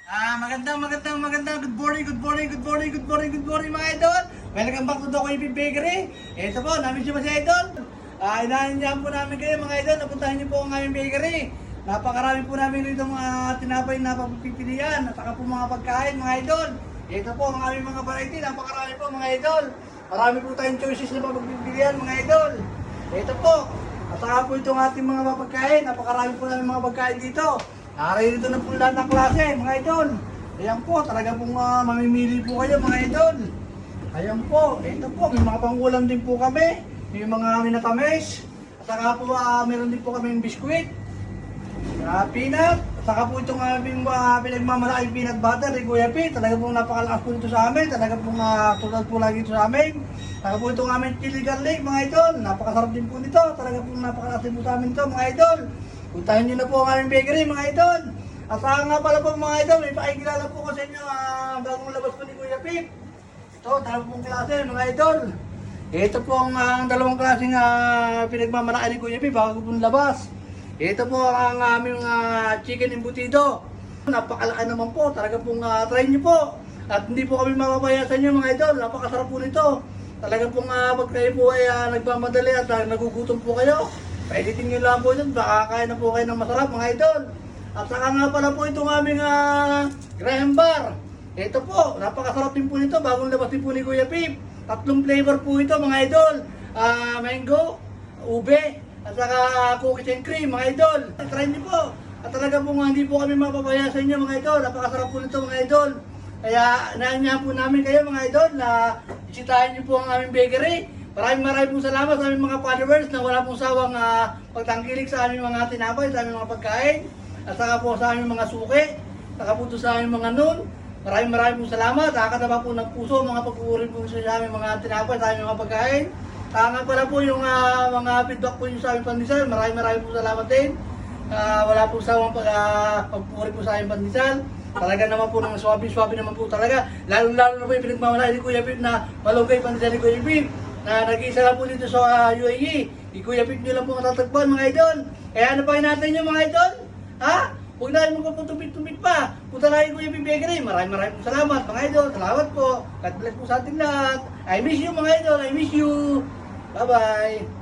Magandang good morning mga idol. Welcome back to the Koipin Bakery. Ito po, namin siya si idol. Inaanyahan po namin kayo mga idol, napuntahan niyo po ang aming bakery. Napakarami po namin rito mga tinapay na pagpipilian at saka po mga pagkain mga idol. Ito po ang aming mga variety, napakarami po mga idol. Marami po tayong choices na pagpipilian mga idol. Ito po, at saka po itong ating mga pagkain, napakarami po namin mga pagkain dito. Narito na po lahat ng klase mga idol. Ayan po, talaga pong mamimili po kayo mga idol. Ayan po, ito po, may mga pangulam din po kami. May mga minatamis. At saka po, meron din po kami yung biskuit. Peanut. At saka po itong aming pinagmamalaking peanut butter, Kuya P. Talaga pong napakalakas po ito sa amin. Talaga pong tulad po lagi ito sa amin. Talaga po itong aming chili garlic mga idol. Napakasarap din po nito. Talaga pong napakalakas din po sa amin ito mga idol. Puntahan nyo na po ang aming bakery mga idol. At saka nga pala po mga idol, may pakikilala po ko sa inyo bagong labas po ni Kuya Pip. Ito, dalawang pong klase mga idol. Ito po ang dalawang klaseng pinagmamalaki ni Kuya Pip bago pong labas. Ito po ang aming chicken embutido. Napakalaki naman po, talaga pong try nyo po. At hindi po kami mapapaya sa inyo mga idol, napakasarap po nito. Talaga pong pag kayo po ay nagmamadali at nagugutom po kayo. Paeditin nyo lang po yun, baka kaya na po kayo ng masarap mga idol. At saka nga pala po itong aming Graham Bar. Ito po, napakasarap din po nito, bagong labas din po ni Kuya Pip. Tatlong flavor po ito mga idol. Mango, ube, at saka cookies and cream mga idol. Try niyo po. At talaga po hindi po kami mapapaya sa inyo mga idol. Napakasarap po nito mga idol. Kaya inaanyahan po namin kayo mga idol na isitahin niyo po ang aming bakery. Maraming pong salamat sa aming mga followers na wala pong sawang pagtangkilik sa aming mga tinapay, sa aming mga pagkain. At saka po sa aming mga suki, saka po sa aming mga nun. Maraming pong salamat. Nakakataba po ng puso, mga pag-uuri po sa aming mga tinapay, sa aming mga pagkain. Saka nga pala po yung mga feedback po yung sa aming pandesal. Maraming pong salamat din. Wala po sawang pag-uuri po sa aming pandesal. Talaga naman po ng swabe naman po talaga. Lalo na po yung pinagmamalaki ni Kuya Pip na malugay pandesal ni Kuya Pip. Na nag-iisa lang po dito sa UAE. Ni Kuya Pip nyo lang po matatagpuan mga idol. Kaya ano pa natin nyo mga idol? Ha? Huwag na rin magpapatupit-tupit pa. Punta na rin Kuya Pip Bakery. Maraming pong salamat mga idol. Salamat po. God bless po sa ating lahat. I miss you mga idol. I miss you. Bye-bye.